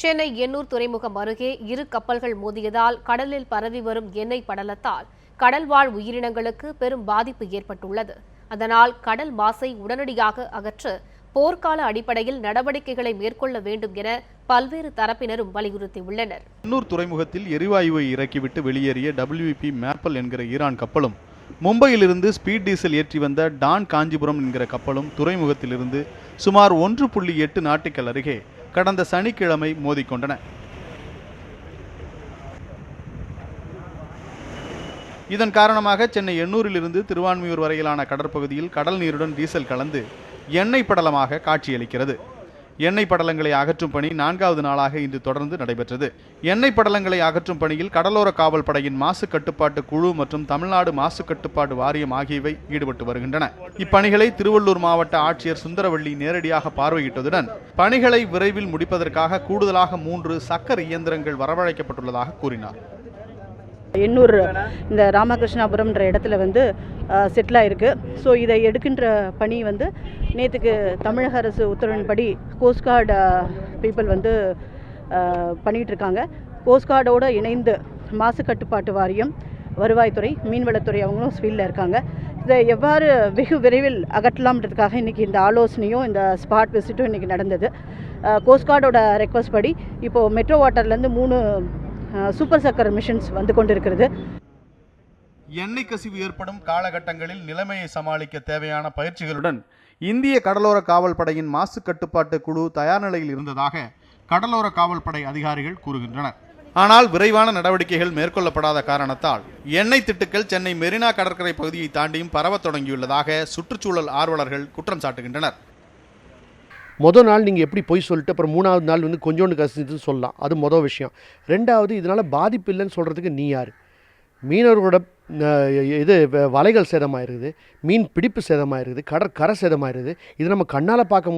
சென்னை எண்ணூர் துறைமுகம் அருகே இரு கப்பல்கள் மோதியதால் கடலில் பரவி வரும் எண்ணெய் படலத்தால் கடல்வாழ் உயிரினங்களுக்கு பெரும் பாதிப்பு ஏற்பட்டுள்ளது. அதனால் கடல் மாசை உடனடியாக அகற்ற போர்க்கால அடிப்படையில் நடவடிக்கைகளை மேற்கொள்ள வேண்டும் என பல்வேறு தரப்பினரும் வலியுறுத்தியுள்ளனர். எண்ணூர் துறைமுகத்தில் எரிவாயுவை இறக்கிவிட்டு வெளியேறிய WP மேப்பல் என்கிற ஈரான் கப்பலும், மும்பையிலிருந்து ஸ்பீட் டீசல் ஏற்றி வந்த டான் காஞ்சிபுரம் என்கிற கப்பலும் துறைமுகத்திலிருந்து சுமார் 1.8 நாட்டிக்கல் அருகே கடந்த சனிக்கிழமை மோதிக்கொண்டன. இதன் காரணமாக சென்னை எண்ணூரிலிருந்து திருவான்மியூர் வரையிலான கடற்பகுதியில் கடல் நீருடன் டீசல் கலந்து எண்ணெய் படலமாக காட்சியளிக்கிறது. எண்ணெய் படலங்களை அகற்றும் பணி 4வது நாளாக இன்று தொடர்ந்து நடைபெற்றது. எண்ணெய் படலங்களை அகற்றும் பணியில் கடலோர காவல் படையின் மாசு கட்டுப்பாட்டு குழு மற்றும் தமிழ்நாடு மாசு கட்டுப்பாட்டு வாரியம் ஆகியவை ஈடுபட்டு வருகின்றன. இப்பணிகளை திருவள்ளூர் மாவட்ட ஆட்சியர் சுந்தரவள்ளி நேரடியாக பார்வையிட்டதுடன் பணிகளை விரைவில் முடிப்பதற்காக கூடுதலாக 3 சக்கர இயந்திரங்கள் வரவழைக்கப்பட்டுள்ளதாக கூறினார். எண்ணூர் இந்த ராமகிருஷ்ணாபுரம்ன்ற இடத்துல செட்டில் ஆயிருக்கு. ஸோ இதை எடுக்கின்ற பணி நேற்றுக்கு தமிழக அரசு உத்தரவின்படி கோஸ்ட் கார்டு பீப்புள் பண்ணிகிட்ருக்காங்க. கோஸ்ட் கார்டோடு இணைந்து மாசு கட்டுப்பாட்டு வாரியம், வருவாய்த்துறை, மீன்வளத்துறை அவங்களும் ஃபீல்டில் இருக்காங்க. இதை எவ்வாறு வெகு விரைவில் அகற்றலாம்ன்றதுக்காக இன்றைக்கி இந்த ஆலோசனையும் இந்த ஸ்பாட் விசிட்டும் இன்றைக்கி நடந்தது. கோஸ்ட் கார்டோட ரெக்வஸ்ட் படி இப்போது மெட்ரோ வாட்டர்லேருந்து 3 சூப்பர் சக்கர் மிஷன்ஸ் கொண்டிருக்கிறது. எண்ணெய் கசிவு ஏற்படும் காலகட்டங்களில் நிலைமையை சமாளிக்க தேவையான பயிற்சிகளுடன் இந்திய கடலோர காவல் படையின் மாசு கட்டுப்பாட்டு குழு தயார் நிலையில் இருந்ததாக கடலோர காவல் படை அதிகாரிகள் கூறுகின்றனர். ஆனால் விரைவான நடவடிக்கைகள் மேற்கொள்ளப்படாத காரணத்தால் எண்ணெய் திட்டுக்கள் சென்னை மெரினா கடற்கரை பகுதியை தாண்டியும் பரவத் தொடங்கியுள்ளதாக சுற்றுச்சூழல் ஆர்வலர்கள் குற்றம் சாட்டுகின்றனர். மொதல் நாள் நீங்கள் எப்படி போய் சொல்லிட்டு அப்புறம் 3வது நாள் கொஞ்சோண்டு கசிச்சுன்னு சொல்லலாம். அது மொதல் விஷயம். 2வது, இதனால் பாதிப்பு இல்லைன்னு சொல்கிறதுக்கு நீ யார்? மீனவர்களோட வலைகள் சேதமாயிருக்குது, மீன் பிடிப்பு சேதமாயிருக்குது, கடற்கரை சேதமாயிருக்குது. இது நம்ம கண்ணால் பார்க்க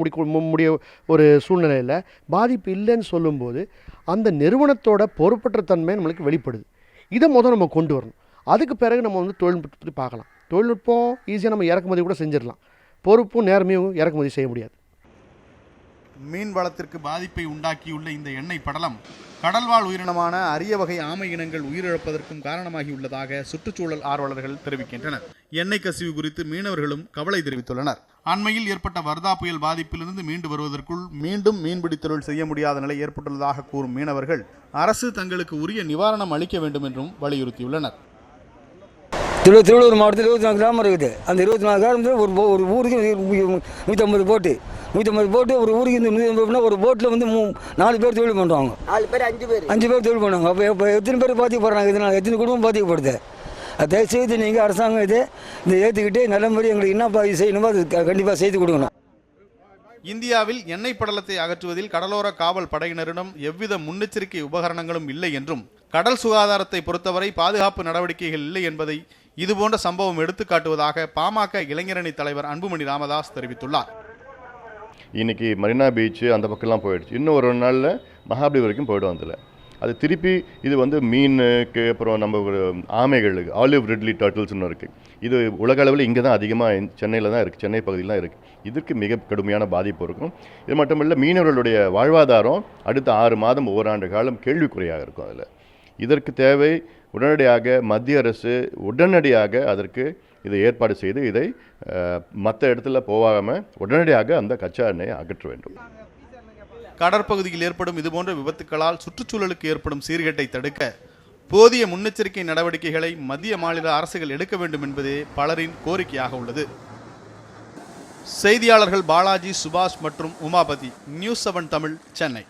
முடிய ஒரு சூழ்நிலையில் பாதிப்பு இல்லைன்னு சொல்லும்போது அந்த நிறுவனத்தோட பொறுப்பற்ற தன்மை நம்மளுக்கு வெளிப்படுது. இதை நம்ம கொண்டு வரணும். அதுக்கு பிறகு நம்ம தொழில்நுட்பத்தை பார்க்கலாம். தொழில்நுட்பம் ஈஸியாக நம்ம இறக்குமதி கூட செஞ்சிடலாம். பொறுப்பும் நேர்மையும் இறக்குமதி செய்ய முடியாது. மீன் வளத்திற்கு பாதிப்பை உண்டாக்கியுள்ள இந்த எண்ணெய் படலம் கடல்வாழ் உயிரினமான அரிய வகை ஆமை இனங்கள் உயிரிழப்பதற்கும் காரணமாகியுள்ளதாக சுற்றுச்சூழல் ஆர்வலர்கள் தெரிவிக்கின்றனர். எண்ணெய் கசிவு குறித்து மீனவர்களும் கவலை தெரிவித்துள்ளனர். அண்மையில் ஏற்பட்ட வர்தா புயல் பாதிப்பிலிருந்து மீண்டு வருவதற்குள் மீண்டும் மீன்பிடி தொழில் செய்ய முடியாத நிலை ஏற்பட்டுள்ளதாக கூறும் மீனவர்கள் அரசு தங்களுக்கு உரிய நிவாரணம் அளிக்க வேண்டும் என்றும் வலியுறுத்தியுள்ளனர். திருவள்ளூர் மாவட்டத்தில் 24 கிராமம் இருக்குது. அந்த 24 கிராமத்தில் ஒரு ஊருக்கு 150 போட்டு ஒரு ஊருக்கு 150 ஒரு போட்டில் 4 பேர் தொழில் பண்ணுவாங்க. 5 பேர் தொழில் பண்ணுவாங்க. அப்போ எத்தனை பேர் பாதிக்கப்படுறாங்க? இதனால் எத்தனை குடும்பம் பாதிக்கப்படுது? தயவுசெய்து நீங்கள் அரசாங்கம் இதை ஏற்றுக்கிட்டு நல்ல முறை எங்களுக்கு என்ன செய்யணுமோ அது கண்டிப்பாக செய்து கொடுக்கணும். இந்தியாவில் எண்ணெய் படலத்தை அகற்றுவதில் கடலோர காவல் படையினரிடம் எவ்வித முன்னெச்சரிக்கை உபகரணங்களும் இல்லை என்றும் கடல் சுகாதாரத்தை பொறுத்தவரை பாதுகாப்பு நடவடிக்கைகள் இல்லை என்பதை இதுபோன்ற சம்பவம் எடுத்துக்காட்டுவதாக பாமக இளைஞரணி தலைவர் அன்புமணி ராமதாஸ் தெரிவித்துள்ளார். இன்னைக்கு மரீனா பீச் அந்த பக்கம்லாம் போயிடுச்சு. இன்னும் ஒரு நாளில் மகாபலி வரைக்கும் போய்டும். அதில் அது திருப்பி இது மீனுக்கு, அப்புறம் நம்ம ஆமைகளுக்கு ஆலிவ் ரிட்லி டர்ட்டில்ஸ்னு இருக்குது. இது உலக அளவில் இங்கே தான் அதிகமாக சென்னையில் தான் இருக்குது, சென்னை பகுதியில் தான் இருக்குது. இதற்கு மிக கடுமையான பாதிப்பு இருக்கும். இது மட்டும் இல்லை, மீனவர்களுடைய வாழ்வாதாரம் அடுத்த 6 மாதம் ஓராண்டு காலம் கேள்விக்குறையாக இருக்கும். அதில் இதற்கு தேவை உடனடியாக மத்திய அரசு உடனடியாக அதற்கு இதை ஏற்பாடு செய்து இதை மற்ற இடத்துல போகாமல் உடனடியாக அந்த கச்சா எண்ணெயை அகற்ற வேண்டும். கடற்பகுதியில் ஏற்படும் இதுபோன்ற விபத்துக்களால் சுற்றுச்சூழலுக்கு ஏற்படும் சீர்கேட்டை தடுக்க போதிய முன்னெச்சரிக்கை நடவடிக்கைகளை மத்திய மாநில அரசுகள் எடுக்க வேண்டும் என்பதே பலரின் கோரிக்கையாக உள்ளது. செய்தியாளர்கள் பாலாஜி, சுபாஷ் மற்றும் உமாபதி, நியூஸ் 7 தமிழ், சென்னை.